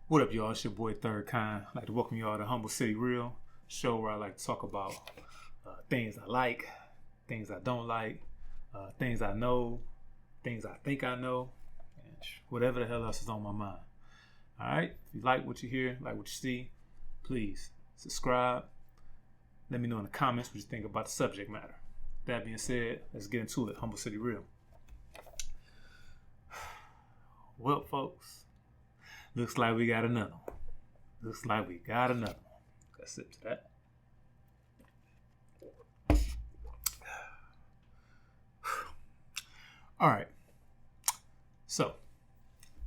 What up, y'all? It's your boy Third Kind. I'd like to welcome y'all to HumbleCityReal, show where I like to talk about things I like, things I don't like, things I know, things I think I know, and whatever the hell else is on my mind. All right? If you like what you hear, like what you see, please subscribe. Let me know in the comments what you think about the subject matter. That being said, let's get into it. HumbleCityReal. Well, folks. Looks like we got another one. Let's sip to that. All right. So,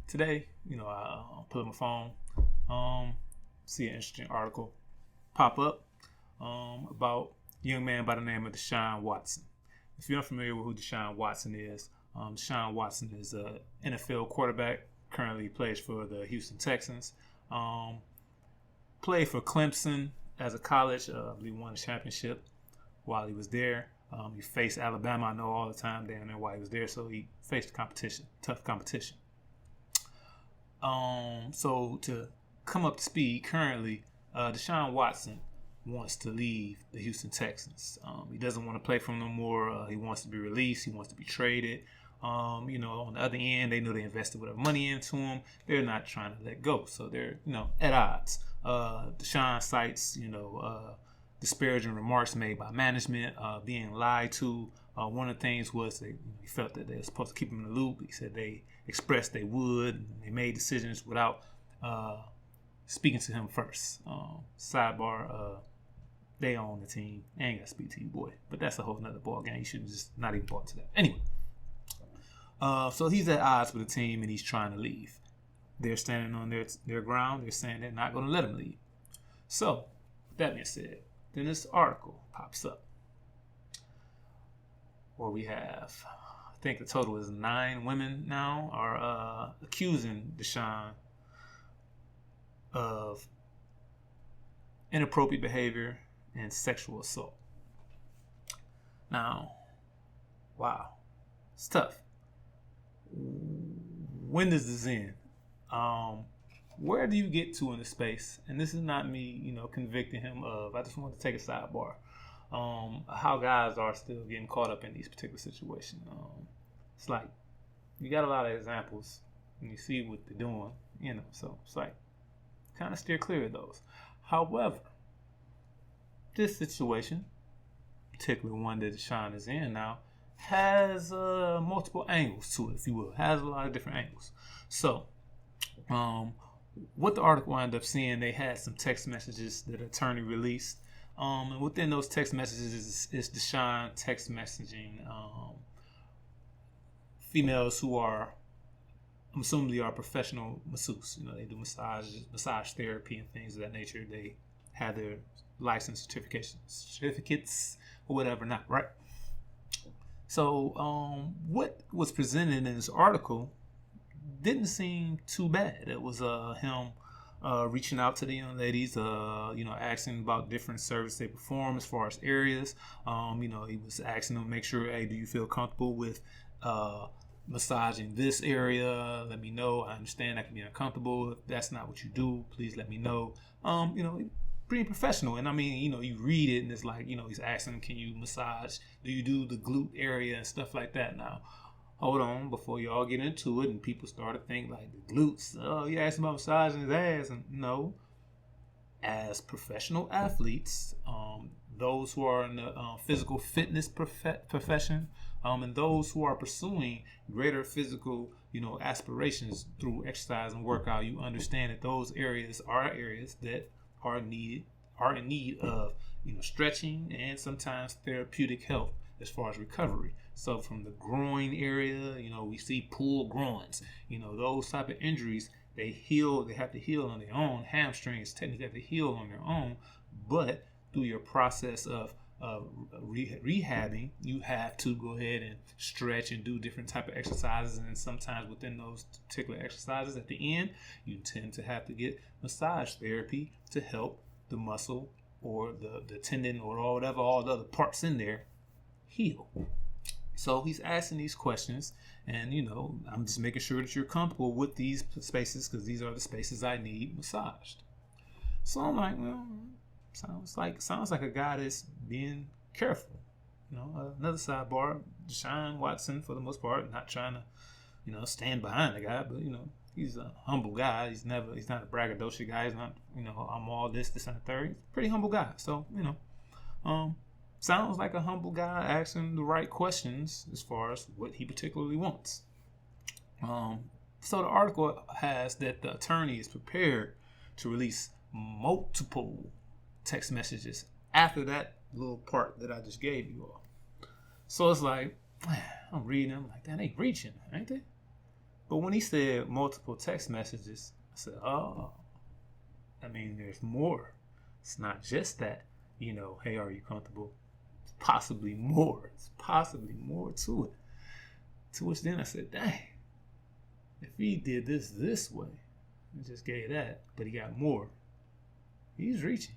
today, I pull up my phone, see an interesting article pop up about a young man by the name of Deshawn Watson. If you're not familiar with who Deshawn Watson is, Deshawn Watson is an NFL quarterback. Currently plays for the Houston Texans. Played for Clemson as a college. I believe won a championship while he was there. He faced Alabama, I know, all the time down there while he was there. So he faced tough competition. So to come up to speed, currently, Deshawn Watson wants to leave the Houston Texans. He doesn't want to play for them no more. He wants to be released. He wants to be traded. On the other end, they know they invested whatever money into him. They're not trying to let go. So they're, at odds. Deshaun cites, disparaging remarks made by management, being lied to. One of the things was he felt that they were supposed to keep him in the loop. He said they expressed they would, and they made decisions without speaking to him first. Sidebar, they own the team. They ain't got to speak to you, boy. But that's a whole nother ball game. You should just not even bought to that. Anyway. So he's at odds with the team and he's trying to leave. They're standing on their ground. They're saying they're not going to let him leave. So, with that being said, then this article pops up where we have, I think the total is 9 women now are accusing Deshawn of inappropriate behavior and sexual assault. Now, wow, it's tough. When does this end? Where do you get to in the space? And this is not me, convicting him of. I just want to take a sidebar. How guys are still getting caught up in these particular situations. It's like you got a lot of examples and you see what they're doing, So it's like kind of steer clear of those. However, this situation, particularly one that Deshawn is in now, has multiple angles to it, if you will. Has a lot of different angles. So, what the article wound up seeing, they had some text messages that attorney released. And within those text messages is Deshawn text messaging females who are, I'm assuming they are professional masseuses. They do massage therapy and things of that nature. They have their license certificates or whatever, not right? So, what was presented in this article didn't seem too bad. It was him reaching out to the young ladies, asking about different services they perform as far as areas. He was asking them, make sure, hey, do you feel comfortable with massaging this area? Let me know. I understand that can be uncomfortable. If that's not what you do, please let me know. Pretty professional. And I mean, you read it and it's like, he's asking, can you massage? Do you do the glute area and stuff like that? Now, hold on, before y'all get into it and people start to think like the glutes, you asking about massaging his ass. And no, as professional athletes, those who are in the physical fitness profession, and those who are pursuing greater physical, aspirations through exercise and workout, you understand that those areas are areas that are in need of stretching and sometimes therapeutic help as far as recovery. So from the groin area, we see pulled groins, those type of injuries, they have to heal on their own. Hamstrings technically have to heal on their own, but through your process of rehabbing, you have to go ahead and stretch and do different type of exercises. And sometimes within those particular exercises at the end, you tend to have to get massage therapy to help the muscle or the tendon or whatever, all the other parts in there heal. So he's asking these questions, and I'm just making sure that you're comfortable with these spaces because these are the spaces I need massaged. So I'm like, well, sounds like a guy that's being careful. Another sidebar, Deshawn Watson, for the most part, not trying to, stand behind the guy, but he's a humble guy. He's not a braggadocious guy. He's not, I'm all this, and the third. He's a pretty humble guy. So, sounds like a humble guy asking the right questions as far as what he particularly wants. So the article has that the attorney is prepared to release multiple text messages after that little part that I just gave you all. So it's like, I'm reading them like, that ain't reaching, ain't they? But when he said multiple text messages, I said, oh, I mean, there's more. It's not just that, hey, are you comfortable? It's possibly more. It's possibly more to it. To which then I said, dang, if he did this way, and just gave that, but he got more, he's reaching.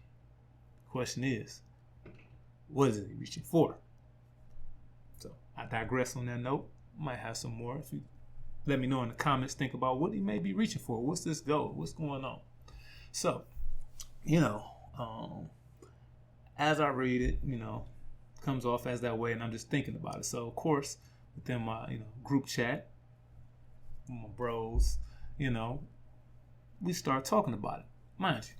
The question is, what is he reaching for? So I digress on that note. Might have some more. If you let me know in the comments, think about what he may be reaching for. What's this goal? What's going on? So, as I read it, comes off as that way, and I'm just thinking about it. So, of course, within my, group chat, my bros, we start talking about it. Mind you,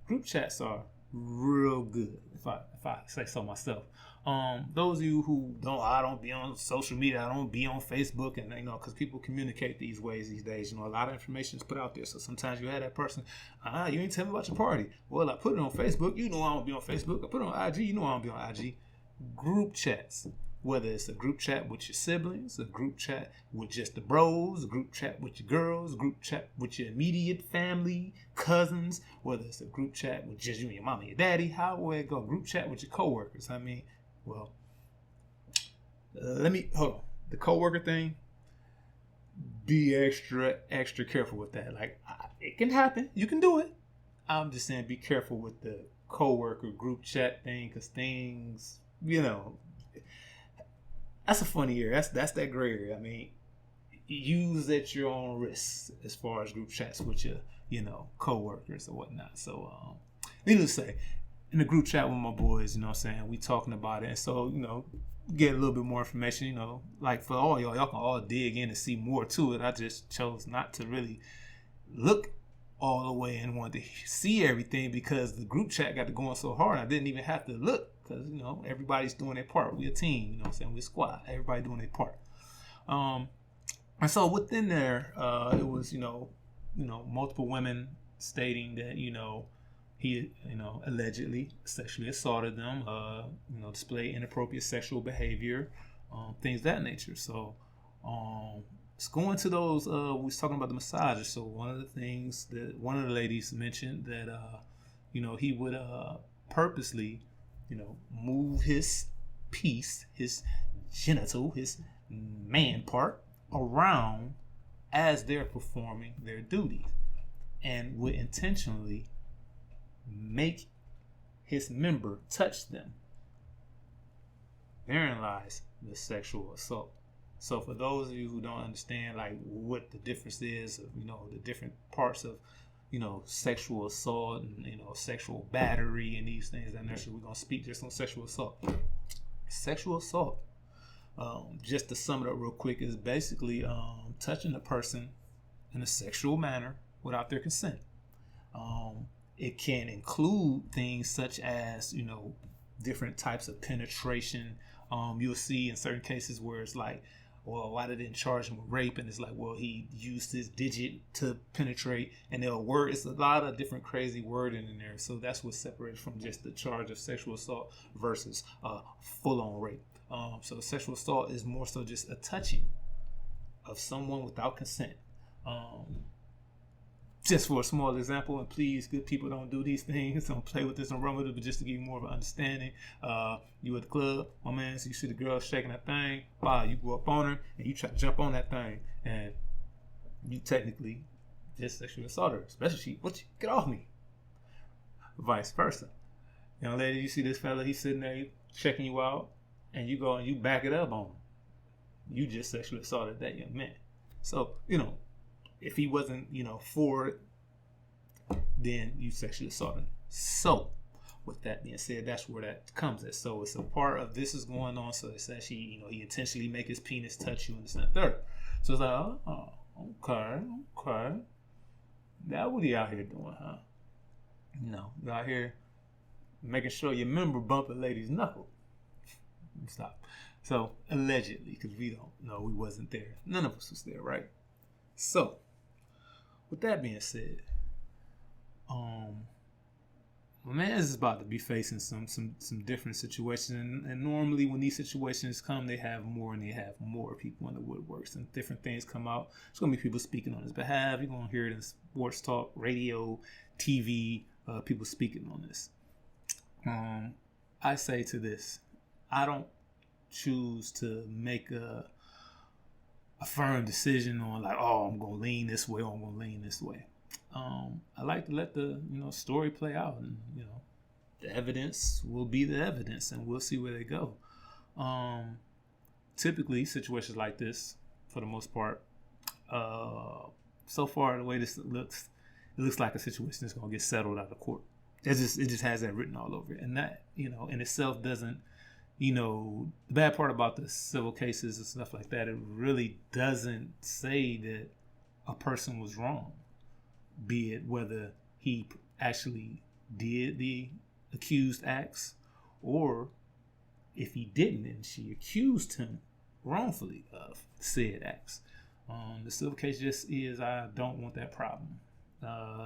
group chats are real good, if I say so myself. Those of you who I don't be on social media, I don't be on Facebook, and because people communicate these ways these days. A lot of information is put out there. So sometimes you have that person, you ain't tell me about your party. Well, I put it on Facebook. I don't be on Facebook. I put it on IG. I don't be on IG. Group chats. Whether it's a group chat with your siblings, a group chat with just the bros, a group chat with your girls, a group chat with your immediate family, cousins, whether it's a group chat with just you and your mama and your daddy, how will it go? Group chat with your coworkers. Hold on. The coworker thing, be extra careful with that. It can happen. You can do it. I'm just saying be careful with the coworker group chat thing because things, that's a funny area. That's that gray area. Use at your own risk as far as group chats with your, coworkers or whatnot. So, needless to say, in the group chat with my boys, we talking about it. And so, get a little bit more information, like for all y'all can all dig in and see more to it. I just chose not to really look all the way and wanted to see everything because the group chat got to going so hard. I didn't even have to look because, everybody's doing their part. We a team, we're a squad. Everybody doing their part. And so within there, it was, multiple women stating that, he, allegedly sexually assaulted them, display inappropriate sexual behavior, things of that nature. So, let's go into those. We was talking about the massages. So one of the things that one of the ladies mentioned that, he would purposely, move his piece, his genital, his man part around as they're performing their duties, and would intentionally make his member touch them. Therein lies the sexual assault. So for those of you who don't understand what the difference is of, the different parts of, sexual assault and, sexual battery and these things, and we're going to speak just on sexual assault. Sexual assault, just to sum it up real quick, is basically touching a person in a sexual manner without their consent. It can include things such as, different types of penetration. You'll see in certain cases where it's like, well, why they didn't charge him with rape? And it's like, well, he used his digit to penetrate, and they'll word. It's a lot of different crazy wording in there. So that's what separates from just the charge of sexual assault versus full-on rape. So sexual assault is more so just a touching of someone without consent. Just for a small example, and please, good people, don't do these things. Don't play with this and run with it, but just to give you more of an understanding. You at the club, my man, so you see the girl shaking that thing. Wow, you go up on her, and you try to jump on that thing, and you technically just sexually assault her. Especially, get off me. Vice versa. Young lady, you see this fella, he's sitting there checking you out, and you go and you back it up on him. you just sexually assaulted that young man. So, if he wasn't, for it, then you sexually assaulted him. So, with that being said, that's where that comes at. So it's a part of this is going on. So it's actually, he intentionally make his penis touch you and this and that third. So it's like, oh, okay. That what he out here doing, huh? You out here making sure your member bump a lady's knuckle. Stop. So allegedly, because we don't know, we wasn't there. None of us was there, right? So with that being said, my man is about to be facing some different situations, and normally when these situations come, they have more people in the woodworks, and different things come out. There's gonna be people speaking on his behalf. You're gonna hear it in sports talk, radio, TV, people speaking on this. I say to this, I don't choose to make a firm decision on like, oh, I'm gonna lean this way or I'm gonna lean this way. I like to let the story play out, and the evidence will be the evidence, and we'll see where they go. Typically, situations like this, for the most part, so far the way this looks, it looks like a situation that's gonna get settled out of court. It just has that written all over it, and that in itself doesn't. The bad part about the civil cases and stuff like that, it really doesn't say that a person was wrong. Be it whether he actually did the accused acts, or if he didn't and she accused him wrongfully of said acts. The civil case just is, I don't want that problem.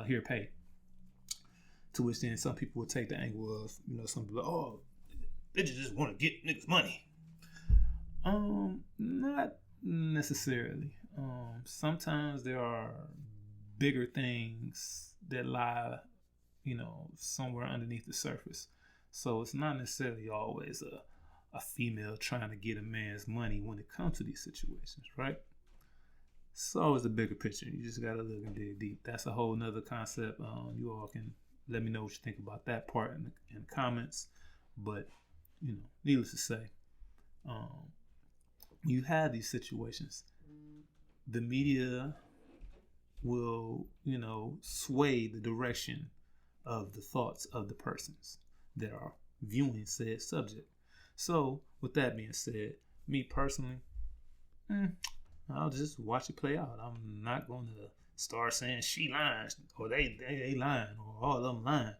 Here, pay. To which then some people would take the angle of, some people, oh, they just want to get niggas money. Not necessarily. Sometimes there are bigger things that lie, somewhere underneath the surface. So it's not necessarily always a female trying to get a man's money when it comes to these situations, right? It's always a bigger picture. You just gotta look and dig deep. That's a whole nother concept. You all can let me know what you think about that part in the comments. But needless to say, you have these situations. The media will, sway the direction of the thoughts of the persons that are viewing said subject. So, with that being said, me personally, I'll just watch it play out. I'm not going to start saying she lying, or they lying, or all of them lying.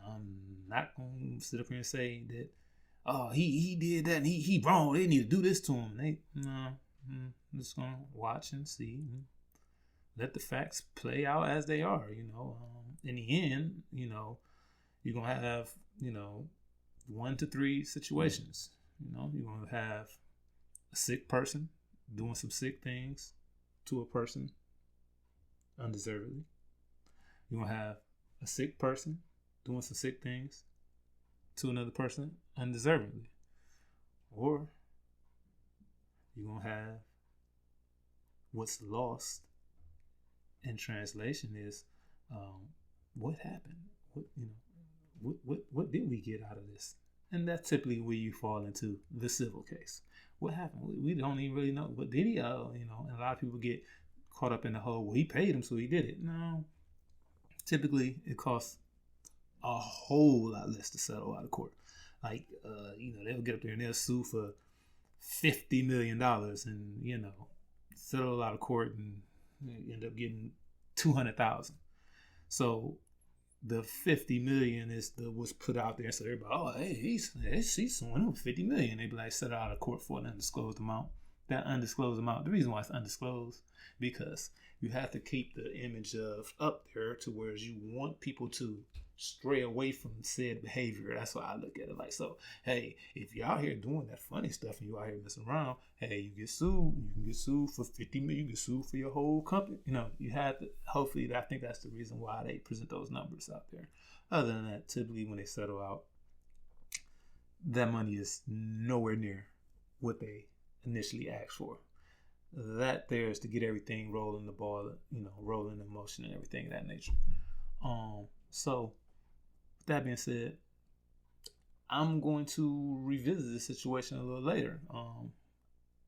I'm not going to sit up here and say that, oh, he did that and he wrong. They need to do this to him. I'm just going to watch and see. Let the facts play out as they are, In the end, you're going to have, 1 to 3 situations. You're going to have a sick person doing some sick things to a person undeservedly. You're going to have a sick person doing some sick things to another person undeservedly. Or you're going to have what's lost in translation is what happened? What did we get out of this? And that's typically where you fall into the civil case. What happened? We don't even really know. What did he? And a lot of people get caught up in the whole, well, he paid him, so he did it. No. Typically, it costs a whole lot less to settle out of court. Like, they'll get up there and they'll sue for $50 million and, settle out of court and end up getting $200,000. So the $50 million was put out there. So everybody, oh, hey, he's suing him $50 million. They be like, settle out of court for an undisclosed amount. That undisclosed amount, the reason why it's undisclosed, because you have to keep the image of up there to where you want people to stray away from said behavior. That's why I look at it like, so, hey, if you're out here doing that funny stuff and you out here messing around, hey, you get sued. You can get sued for $50 million. You get sued for your whole company. You have to, hopefully, I think that's the reason why they present those numbers out there. Other than that, typically when they settle out, that money is nowhere near what they initially asked for. That there is to get everything rolling, the ball, rolling in motion and everything of that nature. So with that being said, I'm going to revisit this situation a little later.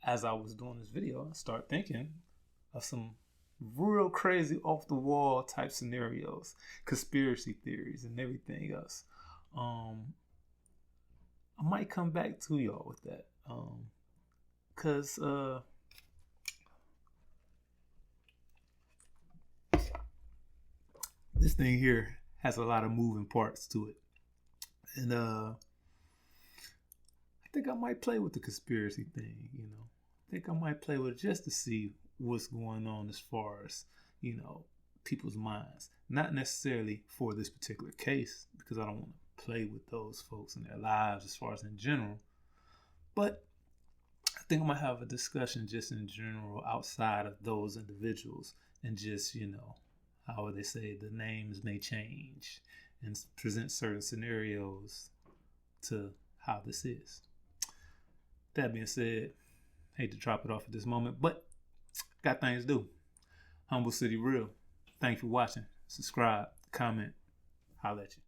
as I was doing this video, I started thinking of some real crazy off the wall type scenarios, conspiracy theories, and everything else. I might come back to y'all with that, cause this thing here has a lot of moving parts to it, and I think I might play with the conspiracy thing. I think I might play with it just to see what's going on as far as people's minds. Not necessarily for this particular case, because I don't want to play with those folks and their lives as far as in general. But I think I might have a discussion just in general outside of those individuals, and just how they say the names may change, and present certain scenarios to how this is. That being said, hate to drop it off at this moment, but got things to do. Humble City Real. Thanks for watching. Subscribe, comment, holla at you.